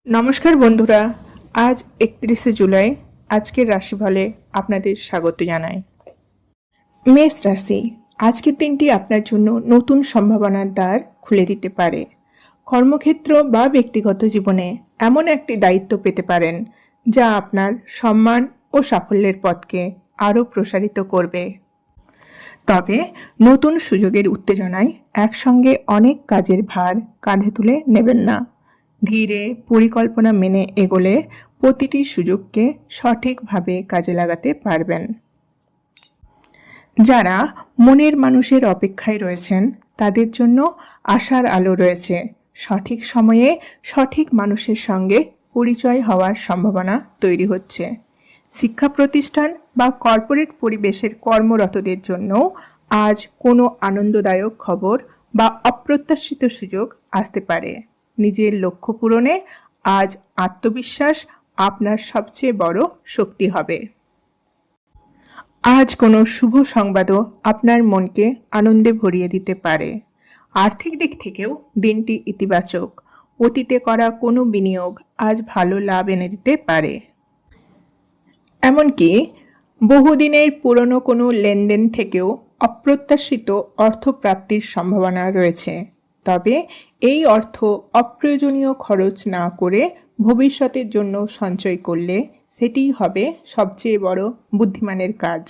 নমস্কার বন্ধুরা, আজ 31শে জুলাই। আজকের রাশিফলে আপনাদের স্বাগত জানাই। মেষ রাশি, আজকের দিনটি আপনার জন্য নতুন সম্ভাবনার দ্বার খুলে দিতে পারে। কর্মক্ষেত্র বা ব্যক্তিগত জীবনে এমন একটি দায়িত্ব পেতে পারেন যা আপনার সম্মান ও সাফল্যের পথকে আরও প্রসারিত করবে। তবে নতুন সুযোগের উত্তেজনায় একসঙ্গে অনেক কাজের ভার কাঁধে তুলে নেবেন না। ধীরে পরিকল্পনা মেনে এগোলে প্রতিটি সুযোগকে সঠিকভাবে কাজে লাগাতে পারবেন। যারা মনের মানুষের অপেক্ষায় রয়েছেন তাদের জন্য আশার আলো রয়েছে। সঠিক সময়ে সঠিক মানুষের সঙ্গে পরিচয় হওয়ার সম্ভাবনা তৈরি হচ্ছে। শিক্ষা প্রতিষ্ঠান বা কর্পোরেট পরিবেশের কর্মরতদের জন্য আজ কোনো আনন্দদায়ক খবর বা অপ্রত্যাশিত সুযোগ আসতে পারে। নিজের লক্ষ্য পূরণে আজ আত্মবিশ্বাস আপনার সবচেয়ে বড় শক্তি হবে। আজ কোনো শুভ সংবাদও আপনার মনকে আনন্দে ভরিয়ে দিতে পারে। আর্থিক দিক থেকেও দিনটি ইতিবাচক। অতীতে করা কোনো বিনিয়োগ আজ ভালো লাভ এনে দিতে পারে। এমনকি বহুদিনের পুরনো কোনো লেনদেন থেকেও অপ্রত্যাশিত অর্থপ্রাপ্তির সম্ভাবনা রয়েছে। তবে এই অর্থ অপ্রয়োজনীয় খরচ না করে ভবিষ্যতের জন্য সঞ্চয় করলে সেটিই হবে সবচেয়ে বড় বুদ্ধিমানের কাজ।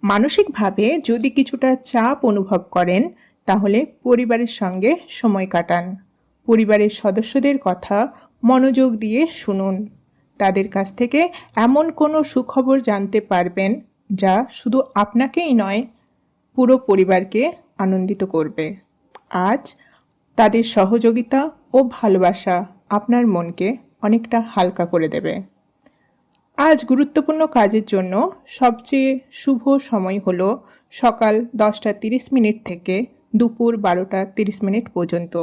মানসিকভাবে যদি কিছুটা চাপ অনুভব করেন তাহলে পরিবারের সঙ্গে সময় কাটান। পরিবারের সদস্যদের কথা মনোযোগ দিয়ে শুনুন। তাদের কাছ থেকে এমন কোনো সুখবর জানতে পারবেন যা শুধু আপনাকেই নয়, পুরো পরিবারকে আনন্দিত করবে। আজ তাদের সহযোগিতা ও ভালোবাসা আপনার মনকে অনেকটা হালকা করে দেবে। আজ গুরুত্বপূর্ণ কাজের জন্য সবচেয়ে শুভ সময় হলো সকাল 10:30 থেকে দুপুর 12:30 পর্যন্ত।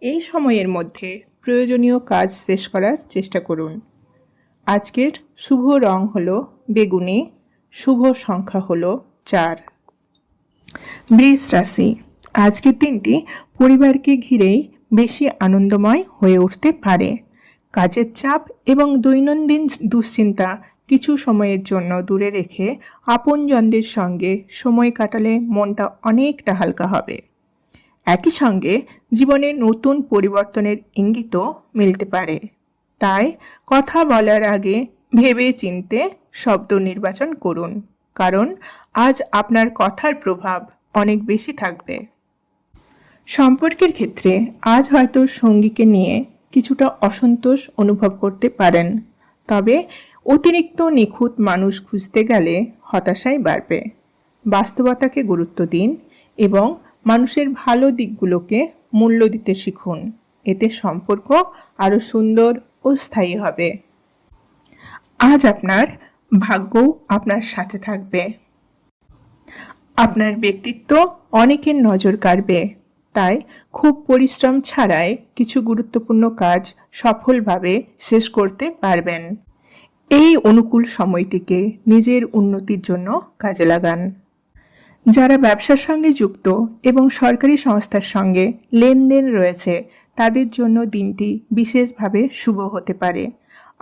এই সময়ের মধ্যে প্রয়োজনীয় কাজ শেষ করার চেষ্টা করুন। আজকের শুভ রং হলো বেগুনি, শুভ সংখ্যা হলো 4। বৃষ রাশি, আজকের দিনটি পরিবারকে ঘিরেই বেশি আনন্দময় হয়ে উঠতে পারে। কাজের চাপ এবং দৈনন্দিন দুশ্চিন্তা কিছু সময়ের জন্য দূরে রেখে আপনজনদের সঙ্গে সময় কাটালে মনটা অনেকটা হালকা হবে। একই সঙ্গে জীবনে নতুন পরিবর্তনের ইঙ্গিতও মিলতে পারে। তাই কথা বলার আগে ভেবে চিন্তে শব্দ নির্বাচন করুন, কারণ আজ আপনার কথার প্রভাব অনেক বেশি থাকবে। সম্পর্কের ক্ষেত্রে আজ হয়তো সঙ্গীকে নিয়ে কিছুটা অসন্তোষ অনুভব করতে পারেন। তবে অতিরিক্ত নিখুঁত মানুষ খুঁজতে গেলে হতাশাই বাড়বে। বাস্তবতাকে গুরুত্ব দিন এবং মানুষের ভালো দিকগুলোকে মূল্য দিতে শিখুন। এতে সম্পর্ক আরও সুন্দর ও স্থায়ী হবে। আজ আপনার ভাগ্যও আপনার সাথে থাকবে। আপনার ব্যক্তিত্ব অনেকের নজর কাড়বে, তাই খুব পরিশ্রম ছাড়াই কিছু গুরুত্বপূর্ণ কাজ সফলভাবে শেষ করতে পারবেন। এই অনুকূল সময়টিকে নিজের উন্নতির জন্য কাজে লাগান। যারা ব্যবসার সঙ্গে যুক্ত এবং সরকারি সংস্থার সঙ্গে লেনদেন রয়েছে তাদের জন্য দিনটি বিশেষভাবে শুভ হতে পারে।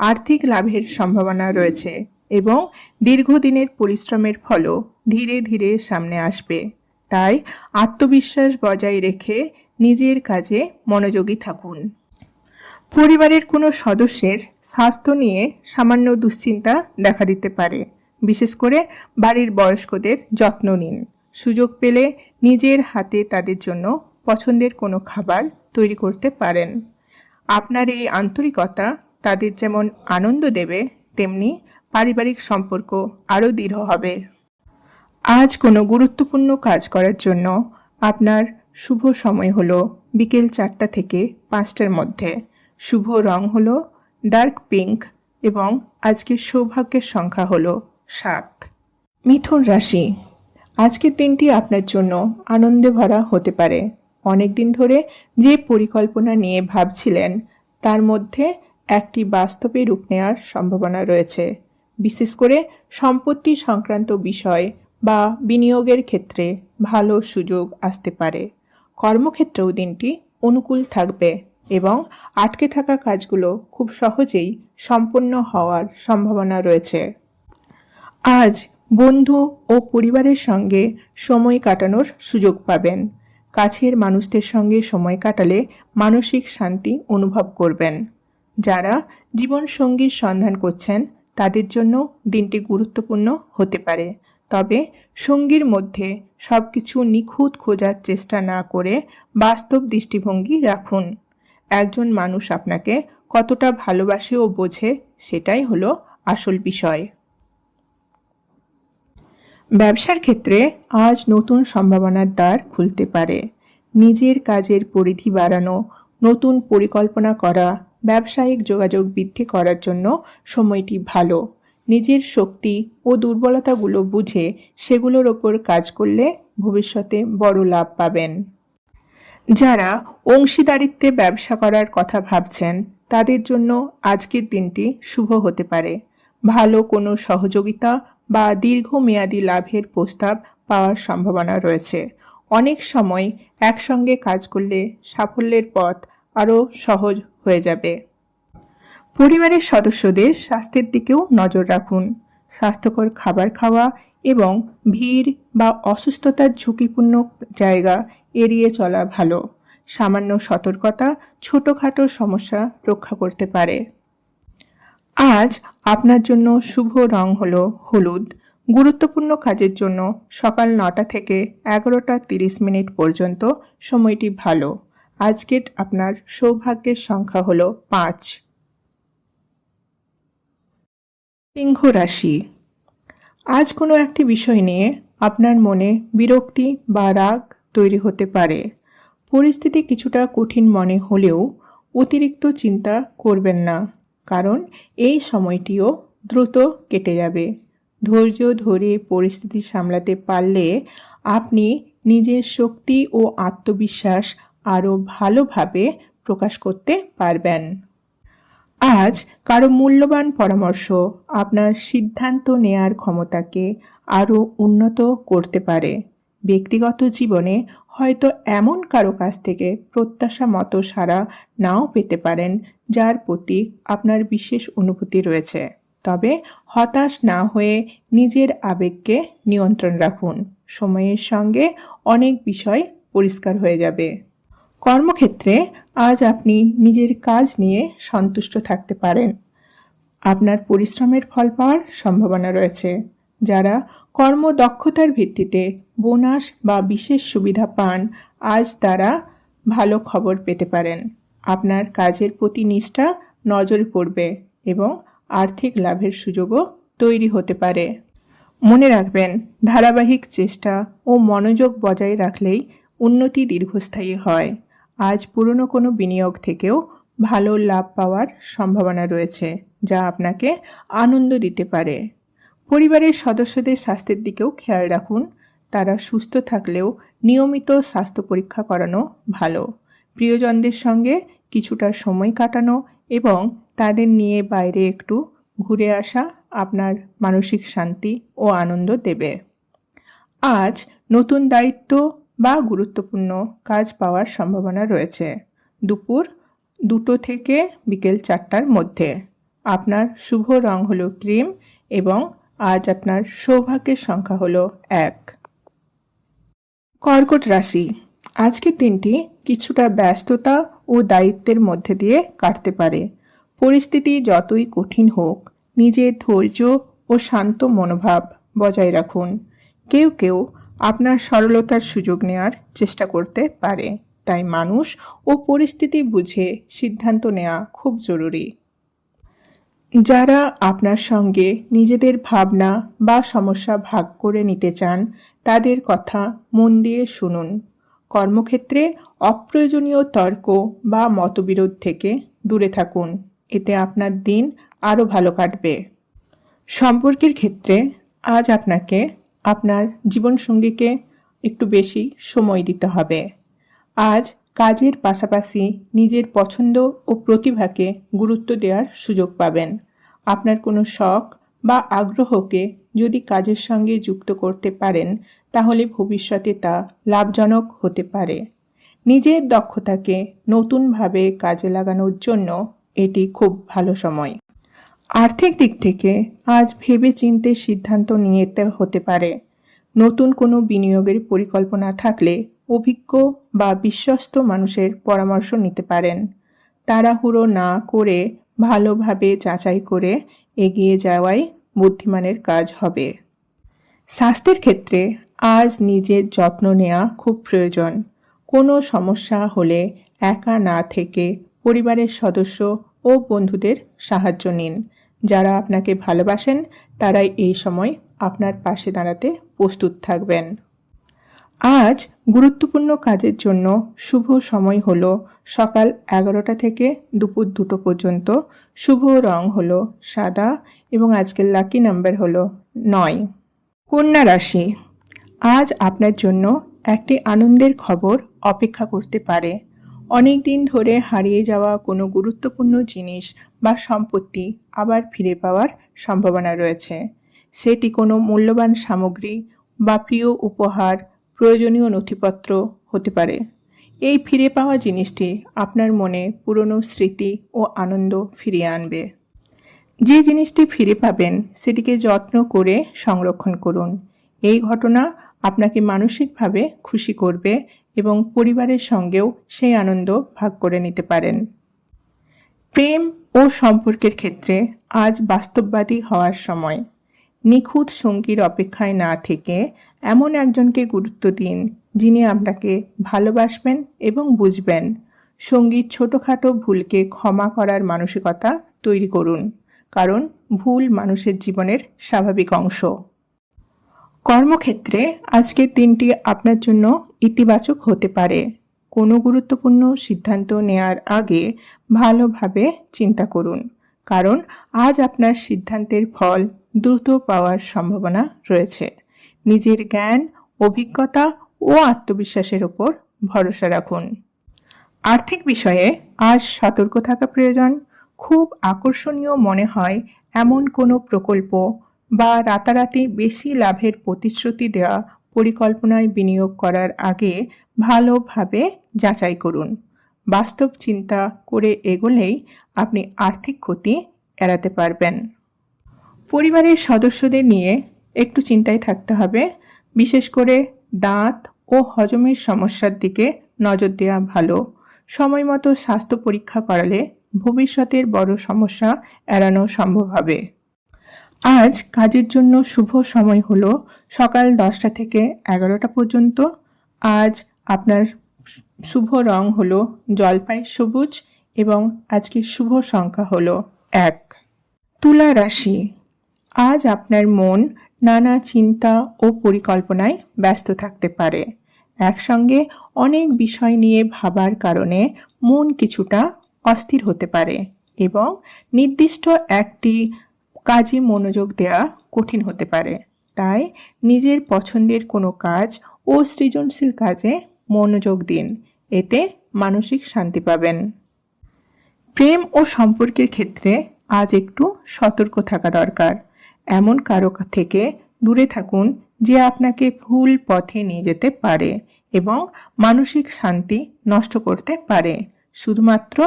আর্থিক লাভের সম্ভাবনা রয়েছে এবং দীর্ঘদিনের পরিশ্রমের ফলও ধীরে ধীরে সামনে আসবে। তাই আত্মবিশ্বাস বজায় রেখে নিজের কাজে মনোযোগী থাকুন। পরিবারের কোনো সদস্যের স্বাস্থ্য নিয়ে সামান্য দুশ্চিন্তা দেখা দিতে পারে। বিশেষ করে বাড়ির বয়স্কদের যত্ন নিন। সুযোগ পেলে নিজের হাতে তাদের জন্য পছন্দের কোনো খাবার তৈরি করতে পারেন। আপনার এই আন্তরিকতা তাদের যেমন আনন্দ দেবে, তেমনি পারিবারিক সম্পর্ক আরও দৃঢ় হবে। আজ কোনো গুরুত্বপূর্ণ কাজ করার জন্য আপনার শুভ সময় হলো বিকেল 4টা থেকে 5টার মধ্যে। শুভ রং হলো ডার্ক পিঙ্ক এবং আজকের সৌভাগ্যের সংখ্যা হলো 7। মিথুন রাশি, আজকের দিনটি আপনার জন্য আনন্দে ভরা হতে পারে। অনেক দিন ধরে যে পরিকল্পনা নিয়ে ভাবছিলেন তার মধ্যে একটি বাস্তবে রূপ নেওয়ার সম্ভাবনা রয়েছে। বিশেষ করে সম্পত্তি সংক্রান্ত বিষয় বা বিনিয়োগের ক্ষেত্রে ভালো সুযোগ আসতে পারে। কর্মক্ষেত্রেও দিনটি অনুকূল থাকবে, এবং আটকে থাকা কাজগুলো খুব সহজেই সম্পন্ন হওয়ার সম্ভাবনা রয়েছে। আজ বন্ধু ও পরিবারের সঙ্গে সময় কাটানোর সুযোগ পাবেন। কাছের মানুষদের সঙ্গে সময় কাটালে মানসিক শান্তি অনুভব করবেন। যারা জীবনসঙ্গীর সন্ধান করছেন তাদের জন্য দিনটি গুরুত্বপূর্ণ হতে পারে, তবে সঙ্গীর মধ্যে সবকিছু নিখুঁত খোঁজার চেষ্টা না করে বাস্তব দৃষ্টিভঙ্গি রাখুন। একজন মানুষ আপনাকে কতটা ভালোবাসে ও বোঝে সেটাই হলো আসল বিষয়। ব্যবসার ক্ষেত্রে আজ নতুন সম্ভাবনার দ্বার খুলতে পারে। নিজের কাজের পরিধি বাড়ানো, নতুন পরিকল্পনা করা, ব্যবসায়িক যোগাযোগ বৃদ্ধি করার জন্য সময়টি ভালো। নিজের শক্তি ও দুর্বলতাগুলো বুঝে সেগুলোর ওপর কাজ করলে ভবিষ্যতে বড় লাভ পাবেন। যারা অংশীদারিত্বে ব্যবসা করার কথা ভাবছেন তাদের জন্য আজকের দিনটি শুভ হতে পারে। ভালো কোনো সহযোগিতা বা দীর্ঘমেয়াদী লাভের প্রস্তাব পাওয়ার সম্ভাবনা রয়েছে। অনেক সময় একসঙ্গে কাজ করলে সাফল্যের পথ আরও সহজ হয়ে যাবে। পরিবারের সদস্যদের স্বাস্থ্যের দিকেও নজর রাখুন। স্বাস্থ্যকর খাবার খাওয়া এবং ভিড় বা অসুস্থতার ঝুঁকিপূর্ণ জায়গা এড়িয়ে চলা ভালো। সামান্য সতর্কতা ছোটখাটো সমস্যা রক্ষা করতে পারে। আজ আপনার জন্য শুভ রং হলো হলুদ। গুরুত্বপূর্ণ কাজের জন্য সকাল 9টা থেকে 11টা 30 মিনিট পর্যন্ত সময়টি ভালো। আজকের আপনার সৌভাগ্যের সংখ্যা হলো 5। সিংহ রাশি, আজ কোনো একটি বিষয় নিয়ে আপনার মনে বিরক্তি বা রাগ তৈরি হতে পারে। পরিস্থিতি কিছুটা কঠিন মনে হলেও অতিরিক্ত চিন্তা করবেন না, কারণ এই সময়টিও দ্রুত কেটে যাবে। ধৈর্য ধরে পরিস্থিতি সামলাতে পারলে আপনি নিজের শক্তি ও আত্মবিশ্বাস আরও ভালোভাবে প্রকাশ করতে পারবেন। আজ কারো মূল্যবান পরামর্শ আপনার সিদ্ধান্ত নেয়ার ক্ষমতাকে আরও উন্নত করতে পারে। ব্যক্তিগত জীবনে হয়তো এমন কারো কাছ থেকে প্রত্যাশা মতো সাড়া নাও পেতে পারেন যার প্রতি আপনার বিশেষ অনুভূতি রয়েছে, তবে হতাশ না হয়ে নিজের আবেগকে নিয়ন্ত্রণ রাখুন। সময়ের সঙ্গে অনেক বিষয় পরিষ্কার হয়ে যাবে। কর্মক্ষেত্রে আজ আপনি নিজের কাজ নিয়ে সন্তুষ্ট থাকতে পারেন। আপনার পরিশ্রমের ফল পাওয়ার সম্ভাবনা রয়েছে। যারা কর্মদক্ষতার ভিত্তিতে বোনাস বা বিশেষ সুবিধা পান আজ তারা ভালো খবর পেতে পারেন। আপনার কাজের প্রতি নিষ্ঠা নজরে পড়বে এবং আর্থিক লাভের সুযোগও তৈরি হতে পারে। মনে রাখবেন, ধারাবাহিক চেষ্টা ও মনোযোগ বজায় রাখলেই উন্নতি দীর্ঘস্থায়ী হয়। আজ পুরনো কোনো বিনিয়োগ থেকেও ভালো লাভ পাওয়ার সম্ভাবনা রয়েছে, যা আপনাকে আনন্দ দিতে পারে। পরিবারের সদস্যদের স্বাস্থ্যের দিকেও খেয়াল রাখুন। তারা সুস্থ থাকলেও নিয়মিত স্বাস্থ্য পরীক্ষা করানো ভালো। প্রিয়জনদের সঙ্গে কিছুটা সময় কাটানো এবং তাদের নিয়ে বাইরে একটু ঘুরে আসা আপনার মানসিক শান্তি ও আনন্দ দেবে। আজ নতুন দায়িত্ব বা গুরুত্বপূর্ণ কাজ পাওয়ার সম্ভাবনা রয়েছে দুপুর 2টো থেকে বিকেল 4টার মধ্যে। আপনার শুভ রং হলো ক্রিম এবং আজ আপনার সৌভাগ্যের সংখ্যা হলো 1। কর্কট রাশি, আজকের দিনটি কিছুটা ব্যস্ততা ও দায়িত্বের মধ্যে দিয়ে কাটতে পারে। পরিস্থিতি যতই কঠিন হোক, নিজের ধৈর্য ও শান্ত মনোভাব বজায় রাখুন। কেউ কেউ আপনার সরলতার সুযোগ নেওয়ার চেষ্টা করতে পারে, তাই মানুষ ও পরিস্থিতি বুঝে সিদ্ধান্ত নেওয়া খুব জরুরি। যারা আপনার সঙ্গে নিজেদের ভাবনা বা সমস্যা ভাগ করে নিতে চান তাদের কথা মন দিয়ে শুনুন। কর্মক্ষেত্রে অপ্রয়োজনীয় তর্ক বা মতবিরোধ থেকে দূরে থাকুন, এতে আপনার দিন আরও ভালো কাটবে। সম্পর্কের ক্ষেত্রে আজ আপনাকে আপনার জীবনসঙ্গীকে একটু বেশি সময় দিতে হবে। আজ কাজের পাশাপাশি নিজের পছন্দ ও প্রতিভাকে গুরুত্ব দেওয়ার সুযোগ পাবেন। আপনার কোনো শখ বা আগ্রহকে যদি কাজের সঙ্গে যুক্ত করতে পারেন তাহলে ভবিষ্যতে তা লাভজনক হতে পারে। নিজের দক্ষতাকে নতুনভাবে কাজে লাগানোর জন্য এটি খুব ভালো সময়। আর্থিক দিক থেকে আজ ভেবেচিন্তে সিদ্ধান্ত নিতে হতে পারে। নতুন কোনো বিনিয়োগের পরিকল্পনা থাকলে অভিজ্ঞ বা বিশ্বস্ত মানুষের পরামর্শ নিতে পারেন। তাড়াহুড়ো না করে ভালোভাবে যাচাই করে এগিয়ে যাওয়াই বুদ্ধিমানের কাজ হবে। স্বাস্থ্যের ক্ষেত্রে আজ নিজের যত্ন নেওয়া খুব প্রয়োজন। কোনো সমস্যা হলে একা না থেকে পরিবারের সদস্য ও বন্ধুদের সাহায্য নিন। যারা আপনাকে ভালোবাসেন তারাই এই সময় আপনার পাশে দাঁড়াতে প্রস্তুত থাকবেন। আজ গুরুত্বপূর্ণ কাজের জন্য শুভ সময় হলো সকাল 11টা থেকে দুপুর 2টো পর্যন্ত। শুভ রং হলো সাদা এবং আজকের লাকি নাম্বার হলো 9। কন্যা রাশি, আজ আপনার জন্য একটি আনন্দের খবর অপেক্ষা করতে পারে। অনেক দিন ধরে হারিয়ে যাওয়া কোনো গুরুত্বপূর্ণ জিনিস বা সম্পত্তি আবার ফিরে পাওয়ার সম্ভাবনা রয়েছে। সেটি কোনো মূল্যবান সামগ্রী বা প্রিয় উপহার, প্রয়োজনীয় নথিপত্র হতে পারে। এই ফিরে পাওয়া জিনিসটি আপনার মনে পুরনো স্মৃতি ও আনন্দ ফিরিয়ে আনবে। যে জিনিসটি ফিরে পাবেন সেটিকে যত্ন করে সংরক্ষণ করুন। এই ঘটনা আপনাকে মানসিকভাবে খুশি করবে এবং পরিবারের সঙ্গেও সেই আনন্দ ভাগ করে নিতে পারেন। প্রেম ও সম্পর্কের ক্ষেত্রে আজ বাস্তববাদী হওয়ার সময়। নিখুঁত সঙ্গীর অপেক্ষায় না থেকে এমন একজনকে গুরুত্ব দিন যিনি আপনাকে ভালোবাসবেন এবং বুঝবেন। সঙ্গীর ছোটোখাটো ভুলকে ক্ষমা করার মানসিকতা তৈরি করুন, কারণ ভুল মানুষের জীবনের স্বাভাবিক অংশ। কর্মক্ষেত্রে আজকের দিনটি আপনার জন্য ইতিবাচক হতে পারে। কোনো গুরুত্বপূর্ণ সিদ্ধান্ত নেয়ার আগে ভালোভাবে চিন্তা করুন, কারণ আজ আপনার সিদ্ধান্তের ফল দ্রুত পাওয়ার সম্ভাবনা রয়েছে। নিজের জ্ঞান, অভিজ্ঞতা ও আত্মবিশ্বাসের ওপর ভরসা রাখুন। আর্থিক বিষয়ে আজ সতর্ক থাকা প্রয়োজন। খুব আকর্ষণীয় মনে হয় এমন কোনো প্রকল্প বা রাতারাতি বেশি লাভের প্রতিশ্রুতি দেওয়া পরিকল্পনায় বিনিয়োগ করার আগে ভালোভাবে যাচাই করুন। বাস্তব চিন্তা করে এগোলেই আপনি আর্থিক ক্ষতি এড়াতে পারবেন। পরিবারের সদস্যদের নিয়ে একটু চিন্তায় থাকতে হবে। বিশেষ করে দাঁত ও হজমের সমস্যার দিকে নজর দেওয়া ভালো। সময় মতো স্বাস্থ্য পরীক্ষা করালে ভবিষ্যতের বড় সমস্যা এড়ানো সম্ভব হবে। আজ কাজের জন্য শুভ সময় হলো সকাল 10টা থেকে 11টা পর্যন্ত। আজ আপনার শুভ রং হলো জলপাই সবুজ এবং আজকের শুভ সংখ্যা হলো 1। তুলা রাশি, আজ আপনার মন নানা চিন্তা ও পরিকল্পনায় ব্যস্ত থাকতে পারে। একসঙ্গে অনেক বিষয় নিয়ে ভাবার কারণে মন কিছুটা অস্থির হতে পারে এবং নির্দিষ্ট একটি কাজে মনোযোগ দেওয়া কঠিন হতে পারে। তাই নিজের পছন্দের কোনো কাজ ও সৃজনশীল কাজে মনোযোগ দিন, এতে মানসিক শান্তি পাবেন। প্রেম ও সম্পর্কের ক্ষেত্রে আজ একটু সতর্ক থাকা দরকার। এমন কারো থেকে দূরে থাকুন যে আপনাকে ভুল পথে নিয়ে যেতে পারে এবং মানসিক শান্তি নষ্ট করতে পারে। শুধুমাত্র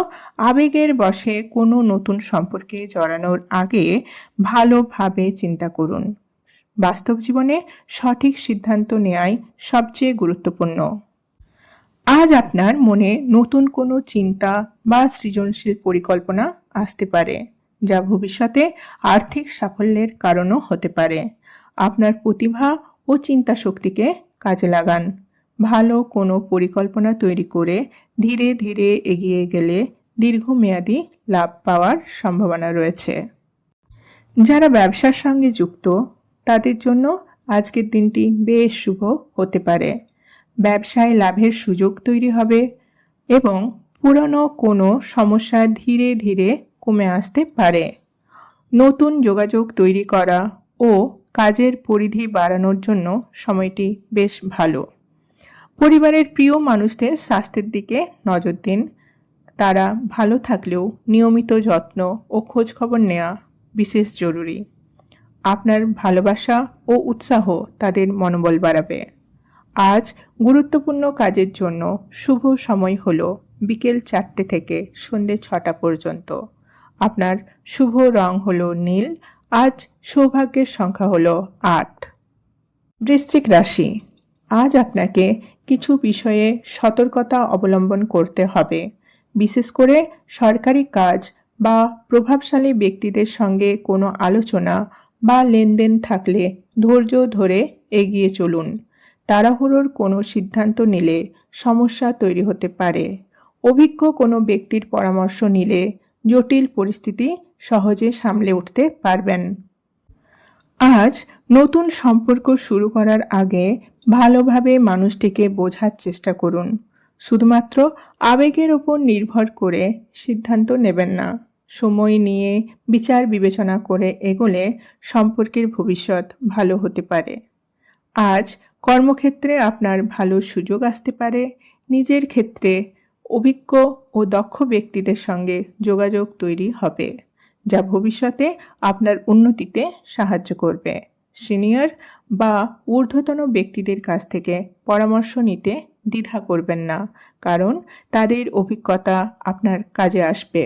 আবেগের বশে কোনো নতুন সম্পর্কে জড়ানোর আগে ভালোভাবে চিন্তা করুন। বাস্তব জীবনে সঠিক সিদ্ধান্ত নেওয়াই সবচেয়ে গুরুত্বপূর্ণ। আজ আপনার মনে নতুন কোনো চিন্তা বা সৃজনশীল পরিকল্পনা আসতে পারে, যা ভবিষ্যতে আর্থিক সাফল্যের কারণও হতে পারে। আপনার প্রতিভা ও চিন্তা শক্তিকে কাজে লাগান। ভালো কোনো পরিকল্পনা তৈরি করে ধীরে ধীরে এগিয়ে গেলে দীর্ঘমেয়াদী লাভ পাওয়ার সম্ভাবনা রয়েছে। যারা ব্যবসার সঙ্গে যুক্ত তাদের জন্য আজকের দিনটি বেশ শুভ হতে পারে। ব্যবসায় লাভের সুযোগ তৈরি হবে এবং পুরনো কোনো সমস্যা ধীরে ধীরে কমে আসতে পারে। নতুন যোগাযোগ তৈরি করা ও কাজের পরিধি বাড়ানোর জন্য সময়টি বেশ ভালো। পরিবারের প্রিয় মানুষদের স্বাস্থ্যের দিকে নজর দিন। তারা ভালো থাকলেও নিয়মিত যত্ন ও খোঁজখবর নেওয়া বিশেষ জরুরি। আপনার ভালোবাসা ও উৎসাহ তাদের মনোবল বাড়াবে। আজ গুরুত্বপূর্ণ কাজের জন্য শুভ সময় হলো বিকেল 4টে থেকে সন্ধে 6টা পর্যন্ত। আপনার শুভ রং হলো নীল। আজ সৌভাগ্যের সংখ্যা হলো 8। বৃশ্চিক রাশি, আজ আপনাকে কিছু বিষয়ে সতর্কতা অবলম্বন করতে হবে। বিশেষ করে সরকারি কাজ বা প্রভাবশালী ব্যক্তিদের সঙ্গে কোনো আলোচনা বা লেনদেন থাকলে ধৈর্য ধরে এগিয়ে চলুন। তাড়াহুড়োর কোনো সিদ্ধান্ত নিলে সমস্যা তৈরি হতে পারে। অভিজ্ঞ কোনো ব্যক্তির পরামর্শ নিলে জটিল পরিস্থিতি সহজে সামলে উঠতে পারবেন। আজ নতুন সম্পর্ক শুরু করার আগে ভালোভাবে মানুষটিকে বোঝার চেষ্টা করুন। শুধুমাত্র আবেগের ওপর নির্ভর করে সিদ্ধান্ত নেবেন না। সময় নিয়ে বিচার বিবেচনা করে এগোলে সম্পর্কের ভবিষ্যৎ ভালো হতে পারে। আজ কর্মক্ষেত্রে আপনার ভালো সুযোগ আসতে পারে। নিজের ক্ষেত্রে অভিজ্ঞ ও দক্ষ ব্যক্তিদের সঙ্গে যোগাযোগ তৈরি হবে, যা ভবিষ্যতে আপনার উন্নতিতে সাহায্য করবে। সিনিয়র বা ঊর্ধ্বতন ব্যক্তিদের কাছ থেকে পরামর্শ নিতে দ্বিধা করবেন না, কারণ তাদের অভিজ্ঞতা আপনার কাজে আসবে।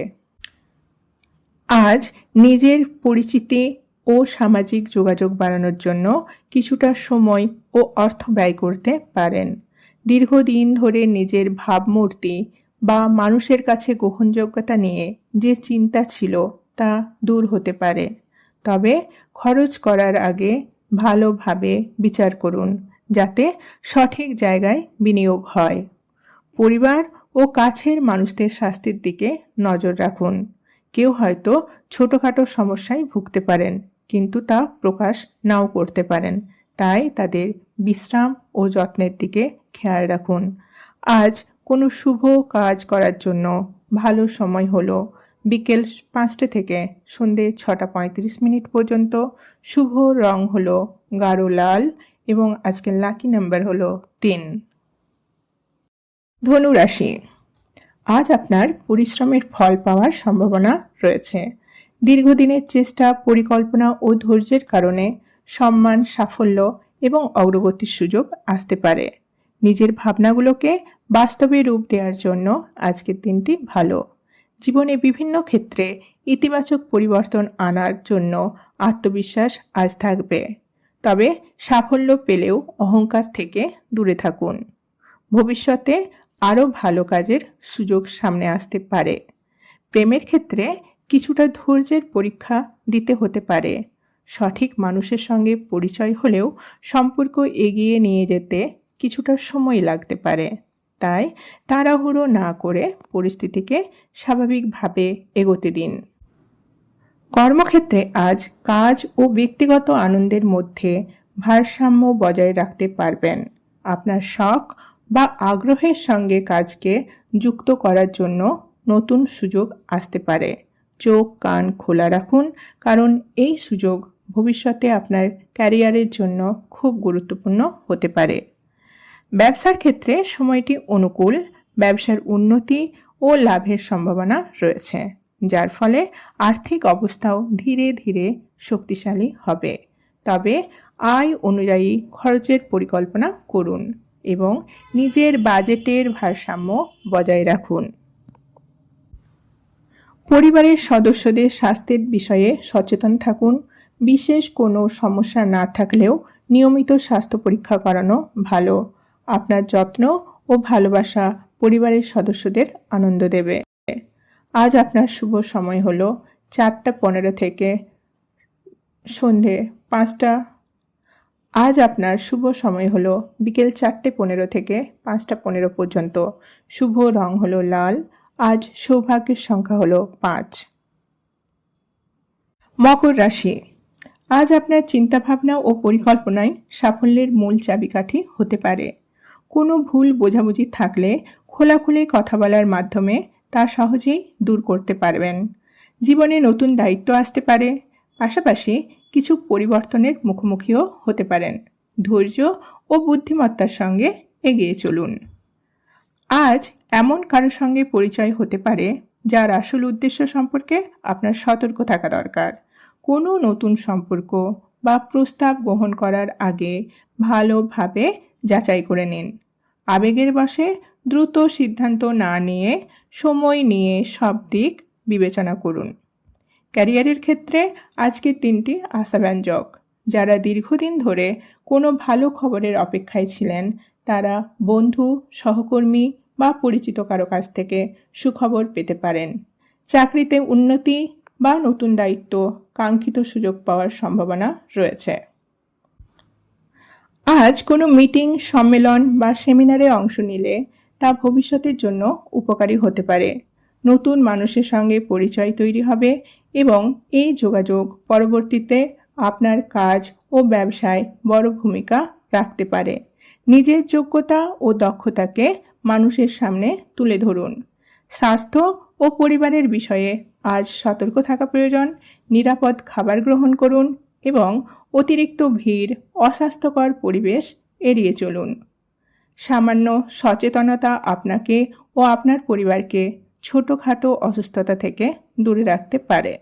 আজ নিজের পরিচিতি ও সামাজিক যোগাযোগ বাড়ানোর জন্য কিছুটা সময় ও অর্থ ব্যয় করতে পারেন। দীর্ঘদিন ধরে নিজের ভাবমূর্তি বা মানুষের কাছে গ্রহণযোগ্যতা নিয়ে যে চিন্তা ছিল তা দূর হতে পারে। তবে খরচ করার আগে ভালোভাবে বিচার করুন, যাতে সঠিক জায়গায় বিনিয়োগ হয়। পরিবার ও কাছের মানুষদের স্বাস্থ্যের দিকে নজর রাখুন। কেউ হয়তো ছোটোখাটো সমস্যায় ভুগতে পারেন, কিন্তু তা প্রকাশ নাও করতে পারেন। তাই তাদের বিশ্রাম ও যত্নের দিকে খেয়াল রাখুন। আজ কোনো শুভ কাজ করার জন্য ভালো সময় হলো বিকেল 5টে থেকে সন্ধে 6টা 35 পর্যন্ত। শুভ রং হলো গাঢ় লাল এবং আজকের লাকি নাম্বার হলো 3। ধনু রাশি, আজ আপনার পরিশ্রমের ফল পাওয়ার সম্ভাবনা রয়েছে। দীর্ঘদিনের চেষ্টা, পরিকল্পনা ও ধৈর্যের কারণে সম্মান, সাফল্য এবং অগ্রগতির সুযোগ আসতে পারে। নিজের ভাবনাগুলোকে বাস্তবে রূপ দেওয়ার জন্য আজকের দিনটি ভালো। জীবনে বিভিন্ন ক্ষেত্রে ইতিবাচক পরিবর্তন আনার জন্য আত্মবিশ্বাস আজ থাকবে। তবে সাফল্য পেলেও অহংকার থেকে দূরে থাকুন। ভবিষ্যতে আরও ভালো কাজের সুযোগ সামনে আসতে পারে। প্রেমের ক্ষেত্রে কিছুটা ধৈর্যের পরীক্ষা দিতে হতে পারে। সঠিক মানুষের সঙ্গে পরিচয় হলেও সম্পর্ক এগিয়ে নিয়ে যেতে কিছুটা সময় লাগতে পারে। তাই তাড়াহুড়ো না করে পরিস্থিতিকে স্বাভাবিকভাবে এগোতে দিন। কর্মক্ষেত্রে আজ কাজ ও ব্যক্তিগত আনন্দের মধ্যে ভারসাম্য বজায় রাখতে পারবেন। আপনার শখ বা আগ্রহের সঙ্গে কাজকে যুক্ত করার জন্য নতুন সুযোগ আসতে পারে। চোখ কান খোলা রাখুন, কারণ এই সুযোগ ভবিষ্যতে আপনার ক্যারিয়ারের জন্য খুব গুরুত্বপূর্ণ হতে পারে। ব্যবসার ক্ষেত্রে সময়টি অনুকূল। ব্যবসার উন্নতি ও লাভের সম্ভাবনা রয়েছে, যার ফলে আর্থিক অবস্থাও ধীরে ধীরে শক্তিশালী হবে। তবে আয় অনুযায়ী খরচের পরিকল্পনা করুন এবং নিজের বাজেটের ভারসাম্য বজায় রাখুন। পরিবারের সদস্যদের স্বাস্থ্যের বিষয়ে সচেতন থাকুন। বিশেষ কোনো সমস্যা না থাকলেও নিয়মিত স্বাস্থ্য পরীক্ষা করানো ভালো। আপনার যত্ন ও ভালোবাসা পরিবারের সদস্যদের আনন্দ দেবে। আজ আপনার শুভ সময় হলো 4টা 15 থেকে সন্ধে 5টা। আজ আপনার শুভ সময় হলো বিকেল 4টে 15 থেকে 5টা 15 পর্যন্ত। শুভ রং হলো লাল। আজ সৌভাগ্যের সংখ্যা হলো 5। মকর রাশি, আজ আপনার চিন্তাভাবনা ও পরিকল্পনায় সাফল্যের মূল চাবিকাঠি হতে পারে। কোনো ভুল বোঝাবুঝি থাকলে খোলাখুলি কথা বলার মাধ্যমে তা সহজেই দূর করতে পারবেন। জীবনে নতুন দায়িত্ব আসতে পারে, পাশাপাশি কিছু পরিবর্তনের মুখোমুখিও হতে পারেন। ধৈর্য ও বুদ্ধিমত্তার সঙ্গে এগিয়ে চলুন। আজ এমন কারোর সঙ্গে পরিচয় হতে পারে যার আসল উদ্দেশ্য সম্পর্কে আপনার সতর্ক থাকা দরকার। কোনো নতুন সম্পর্ক বা প্রস্তাব গ্রহণ করার আগে ভালোভাবে যাচাই করে নিন। আবেগের বশে দ্রুত সিদ্ধান্ত না নিয়ে সময় নিয়ে সব দিক বিবেচনা করুন। ক্যারিয়ারের ক্ষেত্রে আজকের দিনটি আশাব্যঞ্জক। যারা দীর্ঘদিন ধরে কোনো ভালো খবরের অপেক্ষায় ছিলেন তারা বন্ধু, সহকর্মী বা পরিচিত কারো কাছ থেকে সুখবর পেতে পারেন। চাকরিতে উন্নতি বা নতুন দায়িত্ব, কাঙ্ক্ষিত সুযোগ পাওয়ার সম্ভাবনা রয়েছে। আজ কোনো মিটিং, সম্মেলন বা সেমিনারে অংশ নিলে তা ভবিষ্যতের জন্য উপকারী হতে পারে। নতুন মানুষের সঙ্গে পরিচয় তৈরি হবে এবং এই যোগাযোগ পরবর্তীতে আপনার কাজ ও ব্যবসায় বড় ভূমিকা রাখতে পারে। নিজের যোগ্যতা ও দক্ষতাকে মানুষের সামনে তুলে ধরুন। স্বাস্থ্য ও পরিবারের বিষয়ে আজ সতর্ক থাকা প্রয়োজন। নিরাপদ খাবার গ্রহণ করুন এবং অতিরিক্ত ভিড়, অস্বাস্থ্যকর পরিবেশ এড়িয়ে চলুন। সামান্য সচেতনতা আপনাকে ও আপনার পরিবারকে ছোটোখাটো অসুস্থতা থেকে দূরে রাখতে পারে।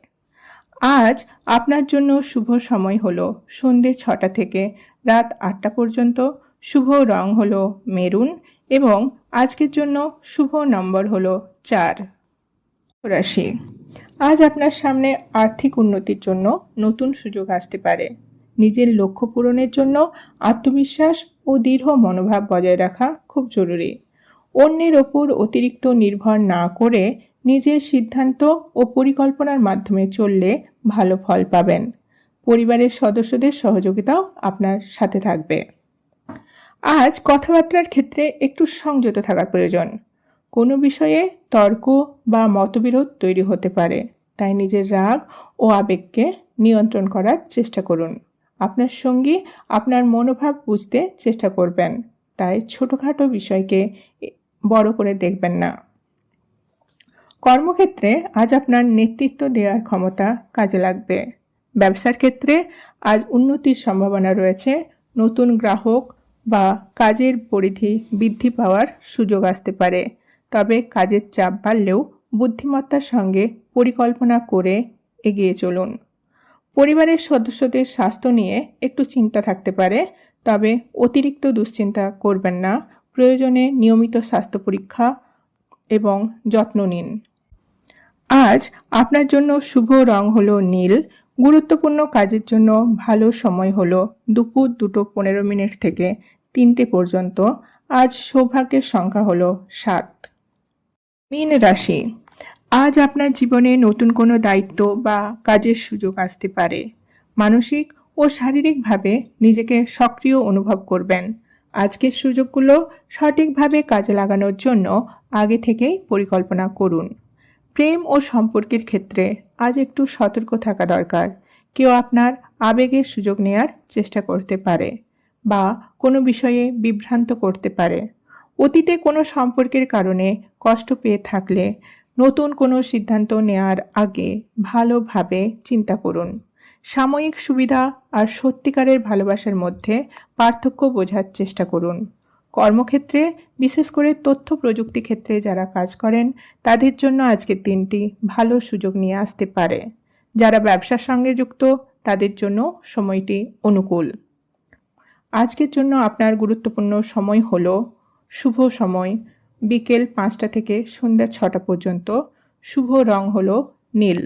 আজ আপনার জন্য শুভ সময় হলো সন্ধে 6টা থেকে রাত 8টা পর্যন্ত। শুভ রং হলো মেরুন এবং আজকের জন্য শুভ নম্বর হলো 4। রাশি, আজ আপনার সামনে আর্থিক উন্নতির জন্য নতুন সুযোগ আসতে পারে। নিজের লক্ষ্য পূরণের জন্য আত্মবিশ্বাস ও দৃঢ় মনোভাব বজায় রাখা খুব জরুরি। অন্যের ওপর অতিরিক্ত নির্ভর না করে নিজের সিদ্ধান্ত ও পরিকল্পনার মাধ্যমে চললে ভালো ফল পাবেন। পরিবারের সদস্যদের সহযোগিতাও আপনার সাথে থাকবে। আজ কথাবার্তার ক্ষেত্রে একটু সংযত থাকার প্রয়োজন। কোনো বিষয়ে তর্ক বা মতবিরোধ তৈরি হতে পারে, তাই নিজের রাগ ও আবেগকে নিয়ন্ত্রণ করার চেষ্টা করুন। আপনার সঙ্গী আপনার মনোভাব বুঝতে চেষ্টা করবেন, তাই ছোটোখাটো বিষয়কে বড় করে দেখবেন না। কর্মক্ষেত্রে আজ আপনার নেতৃত্ব দেওয়ার ক্ষমতা কাজে লাগবে। ব্যবসার ক্ষেত্রে আজ উন্নতির সম্ভাবনা রয়েছে। নতুন গ্রাহক বা কাজের পরিধি বৃদ্ধি পাওয়ার সুযোগ আসতে পারে, তবে কাজের চাপ বাড়লেও বুদ্ধিমত্তার সঙ্গে পরিকল্পনা করে এগিয়ে চলুন। পরিবারের সদস্যদের স্বাস্থ্য নিয়ে একটু চিন্তা থাকতে পারে, তবে অতিরিক্ত দুশ্চিন্তা করবেন না। প্রয়োজনে নিয়মিত স্বাস্থ্য পরীক্ষা এবং যত্ন নিন। আজ আপনার জন্য শুভ রং হলো নীল। গুরুত্বপূর্ণ কাজের জন্য ভালো সময় হলো দুপুর 2:15 থেকে 3টে পর্যন্ত। আজ সৌভাগ্যের সংখ্যা হলো 7। মীন রাশি, আজ আপনার জীবনে নতুন কোনো দায়িত্ব বা কাজের সুযোগ আসতে পারে। মানসিক ও শারীরিকভাবে নিজেকে সক্রিয় অনুভব করবেন। আজকের সুযোগগুলো সঠিকভাবে কাজে লাগানোর জন্য আগে থেকেই পরিকল্পনা করুন। প্রেম ও সম্পর্কের ক্ষেত্রে আজ একটু সতর্ক থাকা দরকার। কেউ আপনার আবেগের সুযোগ নেয়ার চেষ্টা করতে পারে বা কোনো বিষয়ে বিভ্রান্ত করতে পারে। অতীতে কোনো সম্পর্কের কারণে কষ্ট পেয়ে থাকলে নতুন কোনো সিদ্ধান্ত নেয়ার আগে ভালোভাবে চিন্তা করুন। সাময়িক সুবিধা আর সত্যিকারের ভালোবাসার মধ্যে পার্থক্য বোঝার চেষ্টা করুন। কর্মক্ষেত্রে, বিশেষ করে তথ্য প্রযুক্তি ক্ষেত্রে যারা কাজ করেন তাদের জন্য আজকের দিনটি ভালো সুযোগ নিয়ে আসতে পারে। যারা ব্যবসার সঙ্গে যুক্ত তাদের জন্য সময়টি অনুকূল। আজকের জন্য আপনার গুরুত্বপূর্ণ সময় হলো শুভ সময় বিকেল 5টা থেকে সন্ধ্যা 6টা পর্যন্ত। শুভ রং হলো নীল।